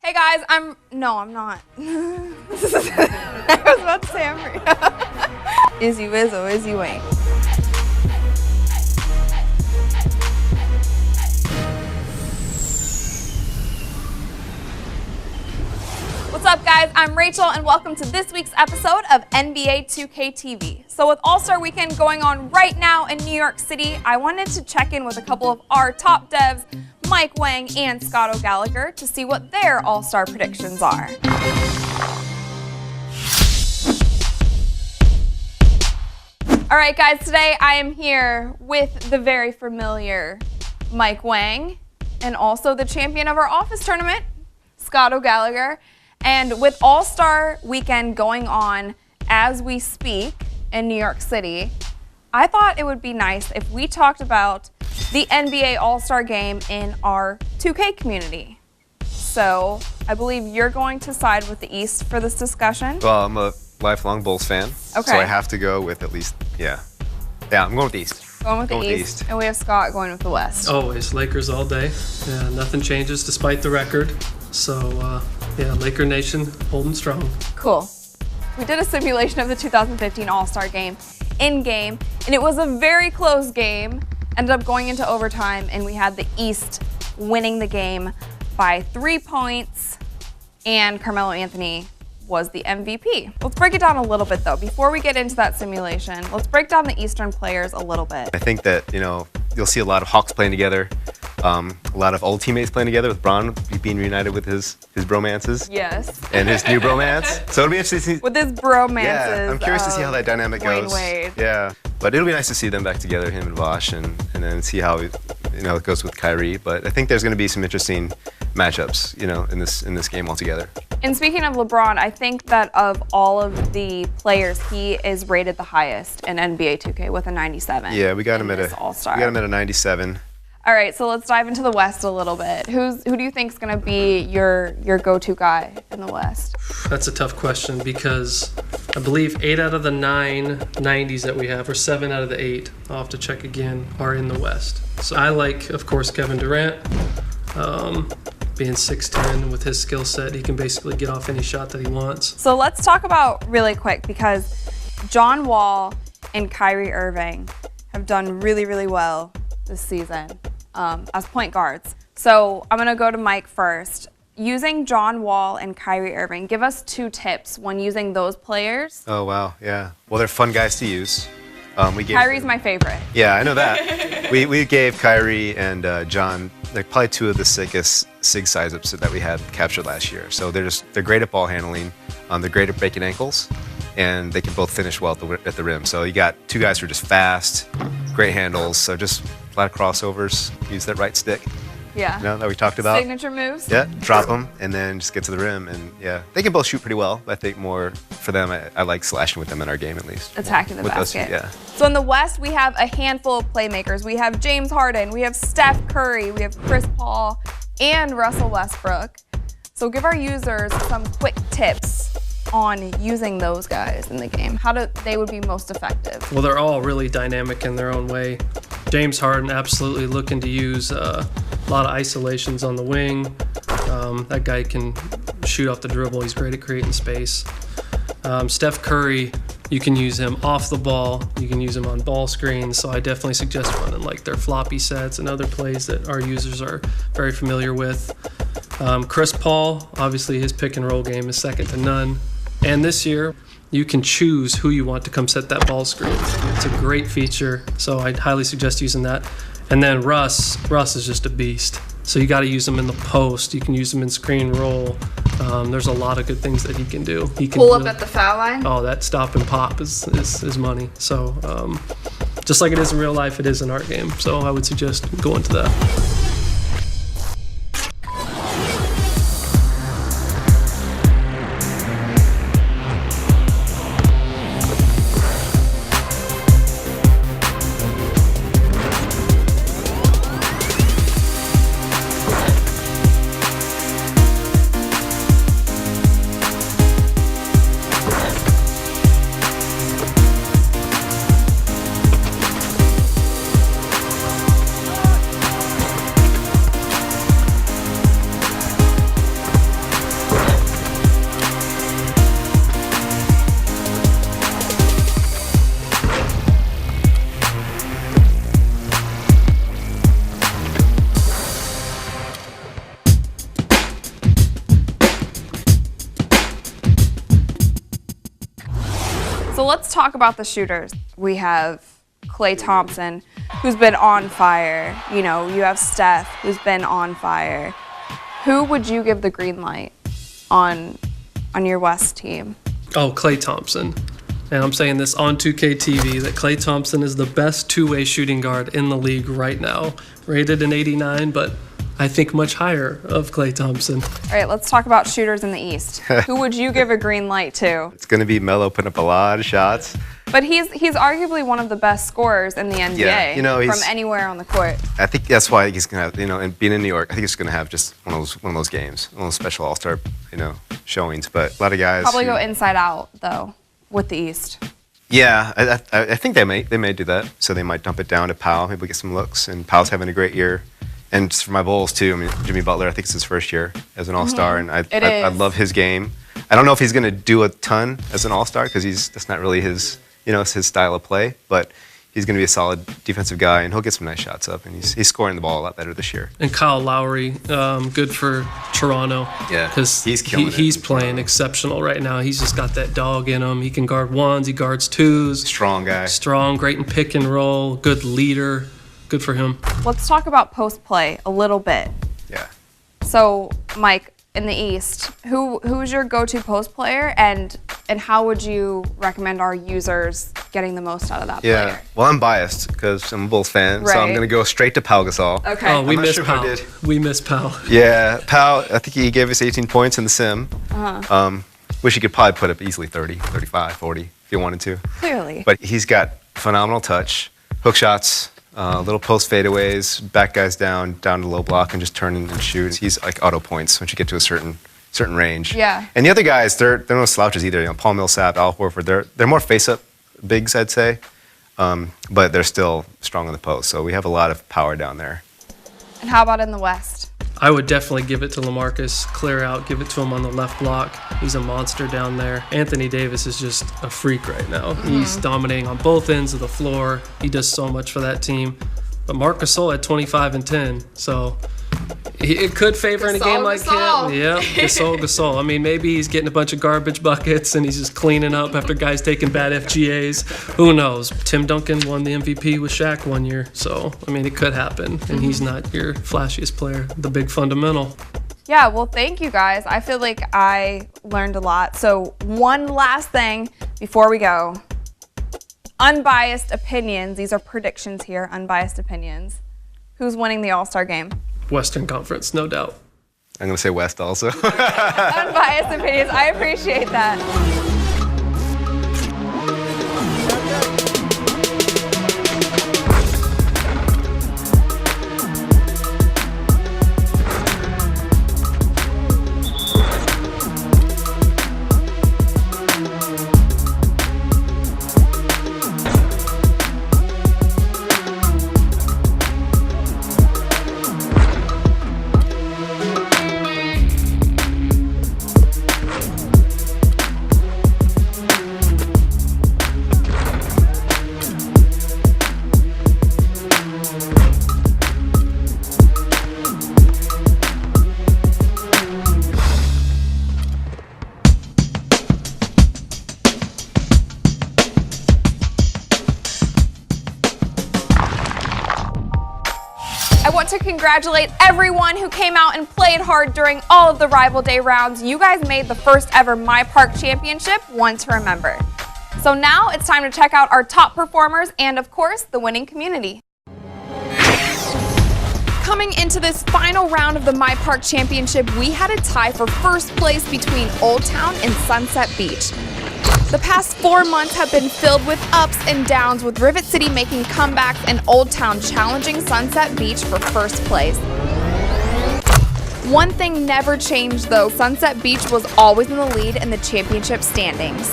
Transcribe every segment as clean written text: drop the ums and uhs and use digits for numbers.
Hey guys, No, I'm not. I was about to say I'm Izzy Wizzo, Izzy Wayne. What's up guys, I'm Rachel and welcome to this week's episode of NBA2KTV. So with All-Star Weekend going on right now in New York City, I wanted to check in with a couple of our top devs, Mike Wang and Scott O'Gallagher, to see what their All-Star predictions are. All right guys, today I am here with the very familiar Mike Wang and also the champion of our office tournament, Scott O'Gallagher. And with All-Star Weekend going on as we speak in New York City, I thought it would be nice if we talked about the NBA All-Star Game in our 2K community. So I believe you're going to side with the East for this discussion. Well, I'm a lifelong Bulls fan, okay. So I have to go with at least, yeah, I'm going with the East. Going with the East, and we have Scott going with the West. Always, Lakers all day. Yeah, nothing changes despite the record. So, yeah, Laker Nation holding strong. Cool. We did a simulation of the 2015 All-Star Game in-game, and it was a very close game. Ended up going into overtime, and we had the East winning the game by 3 points, and Carmelo Anthony was the MVP. Let's break it down a little bit though. Before we get into that simulation, let's break down the Eastern players a little bit. I think that, you'll see a lot of Hawks playing together, a lot of old teammates playing together, with Bron being reunited with his bromances. Yes. And his new bromance. So it'll be interesting to see. With his bromances. Yeah, I'm curious to see how that dynamic goes. Wade. Yeah, but it'll be nice to see them back together, him and Vosh, and then see how it goes with Kyrie. But I think there's going to be some interesting matchups, in this game altogether. And speaking of LeBron, I think that of all of the players, he is rated the highest in NBA 2K with a 97. Yeah, we got him at All-Star. We got him at a 97. All right, so let's dive into the West a little bit. Who do you think is going to be your go-to guy in the West? That's a tough question because I believe 8 out of the 9 90s that we have, or 7 out of the 8, I'll have to check again, are in the West. So I like, of course, Kevin Durant. Being 6'10", with his skill set, he can basically get off any shot that he wants. So let's talk about really quick, because John Wall and Kyrie Irving have done really, really well this season as point guards. So I'm gonna go to Mike first. Using John Wall and Kyrie Irving, give us 2 tips when using those players. Oh, wow, yeah. Well, they're fun guys to use. Kyrie's my favorite. Yeah, I know that. we gave Kyrie and John probably 2 of the sickest sig size-ups that we had captured last year. So they're great at ball handling. They're great at breaking ankles, and they can both finish well at the rim. So you got 2 guys who are just fast, great handles. So just a lot of crossovers. Use that right stick. Yeah. That we talked about. Signature moves. Yeah, drop them and then just get to the rim. And yeah, they can both shoot pretty well. I think more for them, I like slashing with them in our game at least. Attacking the basket. Yeah. So in the West, we have a handful of playmakers. We have James Harden, we have Steph Curry, we have Chris Paul, and Russell Westbrook. So give our users some quick tips on using those guys in the game. How they would be most effective? Well, they're all really dynamic in their own way. James Harden absolutely looking to use a lot of isolations on the wing. That guy can shoot off the dribble. He's great at creating space. Steph Curry, you can use him off the ball. You can use him on ball screens. So I definitely suggest running like their floppy sets and other plays that our users are very familiar with. Chris Paul, obviously his pick and roll game is second to none. And this year, you can choose who you want to come set that ball screen. It's a great feature, so I'd highly suggest using that. And then Russ is just a beast. So you got to use him in the post. You can use him in screen roll. There's a lot of good things that he can do. He can pull up at the foul line. Oh, that stop and pop is money. So just like it is in real life, it is in our game. So I would suggest going to that. let's talk about the shooters. We have Klay Thompson, who's been on fire. You know, you have Steph, who's been on fire. Who would you give the green light on your West team? Oh, Klay Thompson. And I'm saying this on 2KTV, that Klay Thompson is the best two-way shooting guard in the league right now. Rated an 89, but I think much higher of Klay Thompson. All right, let's talk about shooters in the East. Who would you give a green light to? It's going to be Melo putting up a lot of shots. But he's arguably one of the best scorers in the NBA. Yeah, you know, from anywhere on the court. I think that's why he's going to have, you know, and being in New York, I think he's going to have just one of those games, one of those special All-Star, you know, showings. But a lot of guys probably go inside out though with the East. Yeah, I think they may do that. So they might dump it down to Powell, maybe get some looks. And Powell's having a great year. And just for my Bulls too, I mean, Jimmy Butler, I think it's his first year as an All-Star, and I love his game. I don't know if he's going to do a ton as an All-Star because that's not really his, you know, it's his style of play. But he's going to be a solid defensive guy, and he'll get some nice shots up. And he's scoring the ball a lot better this year. And Kyle Lowry, good for Toronto. Yeah, because he's playing exceptional right now. He's just got that dog in him. He can guard ones, he guards twos. Strong guy. Strong, great in pick and roll, good leader. Good for him. Let's talk about post play a little bit. Yeah. So, Mike, in the East, who's your go-to post player, and how would you recommend our users getting the most out of that player? Well, I'm biased because I'm a Bulls fan, right. So I'm going to go straight to Pau Gasol. Okay. Oh, we miss Pau. We miss Pau. Yeah, Pau, I think he gave us 18 points in the sim. Wish he could probably put up easily 30, 35, 40 if he wanted to. Clearly. But he's got phenomenal touch, hook shots, little post fadeaways, back guys down to low block, and just turn and shoot. He's like auto points once you get to a certain range. Yeah. And the other guys, they're no slouches either. You know, Paul Millsap, Al Horford, they're more face-up bigs, I'd say, but they're still strong in the post. So we have a lot of power down there. And how about in the West? I would definitely give it to LaMarcus. Clear out, give it to him on the left block. He's a monster down there. Anthony Davis is just a freak right now. He's dominating on both ends of the floor. He does so much for that team. But Marc Gasol had 25 and 10, so it could favor in a game like him. Yeah, Gasol. I mean, maybe he's getting a bunch of garbage buckets and he's just cleaning up after guys taking bad FGAs. Who knows? Tim Duncan won the MVP with Shaq one year, so I mean, it could happen. And he's not your flashiest player, the big fundamental. Yeah, well, thank you guys. I feel like I learned a lot. So one last thing before we go. Unbiased opinions. These are predictions here, unbiased opinions. Who's winning the All-Star game? Western Conference, no doubt. I'm going to say West also. Unbiased opinions. I appreciate that. I want to congratulate everyone who came out and played hard during all of the Rival Day rounds. You guys made the first ever My Park Championship one to remember. So now it's time to check out our top performers and, of course, the winning community. Coming into this final round of the My Park Championship, we had a tie for first place between Old Town and Sunset Beach. The past 4 months have been filled with ups and downs, with Rivet City making comebacks and Old Town challenging Sunset Beach for first place. One thing never changed though, Sunset Beach was always in the lead in the championship standings.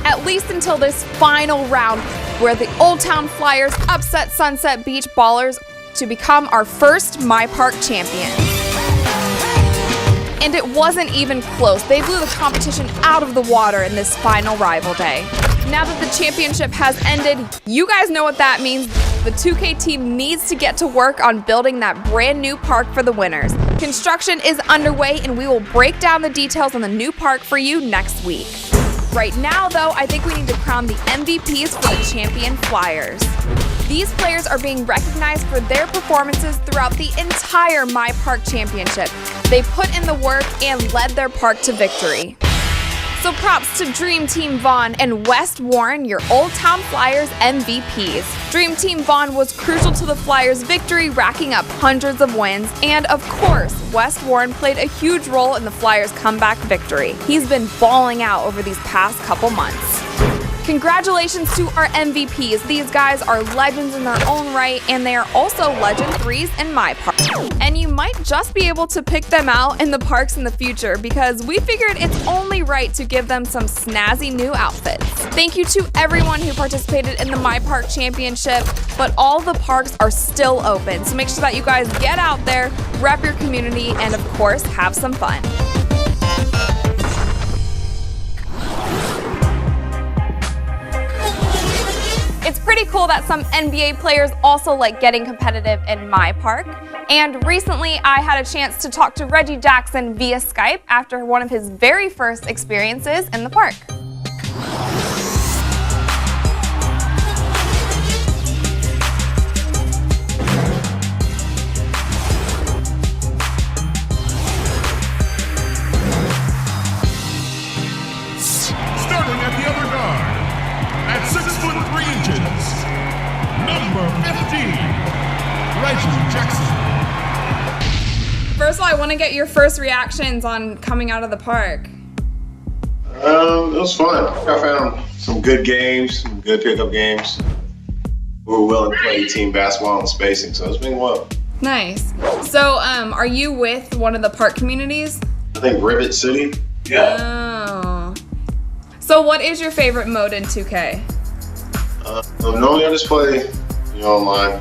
At least until this final round, where the Old Town Flyers upset Sunset Beach Ballers to become our first My Park champion. And it wasn't even close. They blew the competition out of the water in this final Rival Day. Now that the championship has ended, you guys know what that means. The 2K team needs to get to work on building that brand new park for the winners. Construction is underway, and we will break down the details on the new park for you next week. Right now, though, I think we need to crown the MVPs for the champion Flyers. These players are being recognized for their performances throughout the entire My Park Championship. They put in the work and led their park to victory. So props to Dream Team Vaughn and West Warren, your Old Town Flyers MVPs. Dream Team Vaughn was crucial to the Flyers' victory, racking up hundreds of wins. And of course, West Warren played a huge role in the Flyers' comeback victory. He's been balling out over these past couple months. Congratulations to our MVPs. These guys are legends in their own right, and they are also Legend 3s in my park. And you might just be able to pick them out in the parks in the future because we figured it's only right to give them some snazzy new outfits. Thank you to everyone who participated in the My Park Championship, but all the parks are still open, so make sure that you guys get out there, rep your community, and of course, have some fun. It's pretty cool that some NBA players also like getting competitive in my park. And recently I had a chance to talk to Reggie Jackson via Skype after one of his very first experiences in the park. Starting at the other guard, at 6'3" number 15, Reggie Jackson. First of all, I want to get your first reactions on coming out of the park. It was fun. I found some good games, some good pickup games. We were willing to play team basketball and spacing, so it's been well. Nice. So, are you with one of the park communities? I think Rivet City. Oh. So what is your favorite mode in 2K? Normally I just play, online.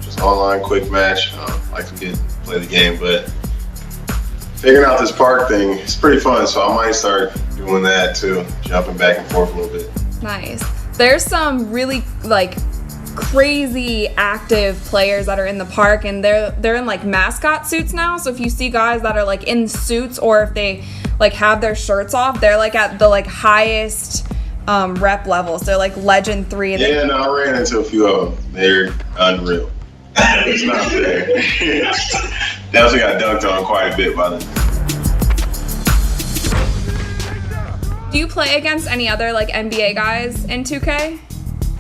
Just online, quick match. I like to play the game, but figuring out this park thing, it's pretty fun, so I might start doing that too, jumping back and forth a little bit. Nice. There's some really crazy active players that are in the park, and they're in mascot suits now. So if you see guys that are in suits, or if they have their shirts off, they're at the highest rep levels. They're Legend 3. Yeah, no, I ran into a few of them. They're unreal. It's not fair. Definitely got dunked on quite a bit by them. Do you play against any other NBA guys in 2K?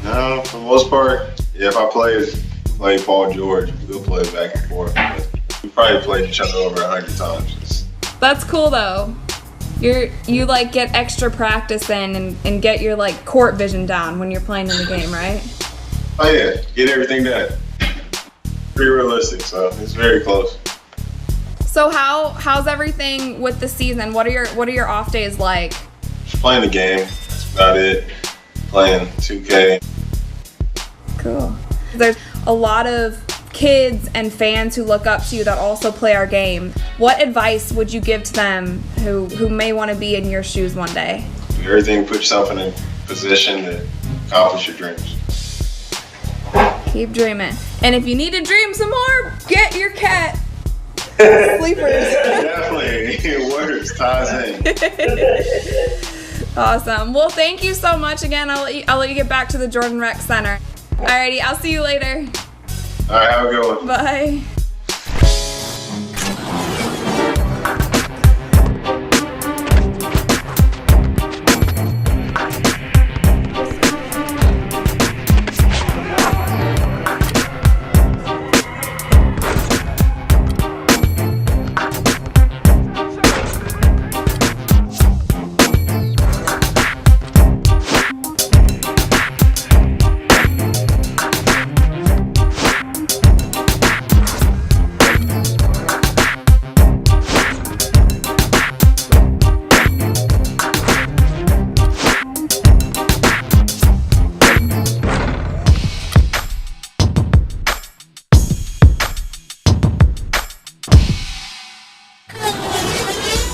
No, for the most part, yeah, if I play Paul George, we'll play back and forth. But we probably played each other over 100 times. That's cool though. You get extra practice in and get your court vision down when you're playing in the game, right? Oh yeah, get everything done. Pretty realistic, so it's very close. So how's everything with the season? What are your off days like? Just playing the game. That's about it. Playing 2K. Cool. There's a lot of kids and fans who look up to you that also play our game. What advice would you give to them who may want to be in your shoes one day? Do everything, put yourself in a position to accomplish your dreams. Keep dreaming. And if you need to dream some more, get your cat sleepers. Definitely. It works. Ties in. Awesome. Well, thank you so much again. I'll let you get back to the Jordan Rec Center. Alrighty, I'll see you later. All right, have a good one. Bye.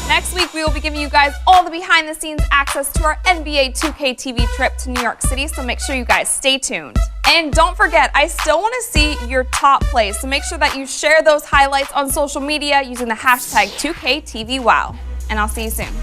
Next week, we will be giving you guys all the behind-the-scenes access to our NBA 2KTV trip to New York City, so make sure you guys stay tuned. And don't forget, I still want to see your top plays, so make sure that you share those highlights on social media using the hashtag 2KTVWow. And I'll see you soon.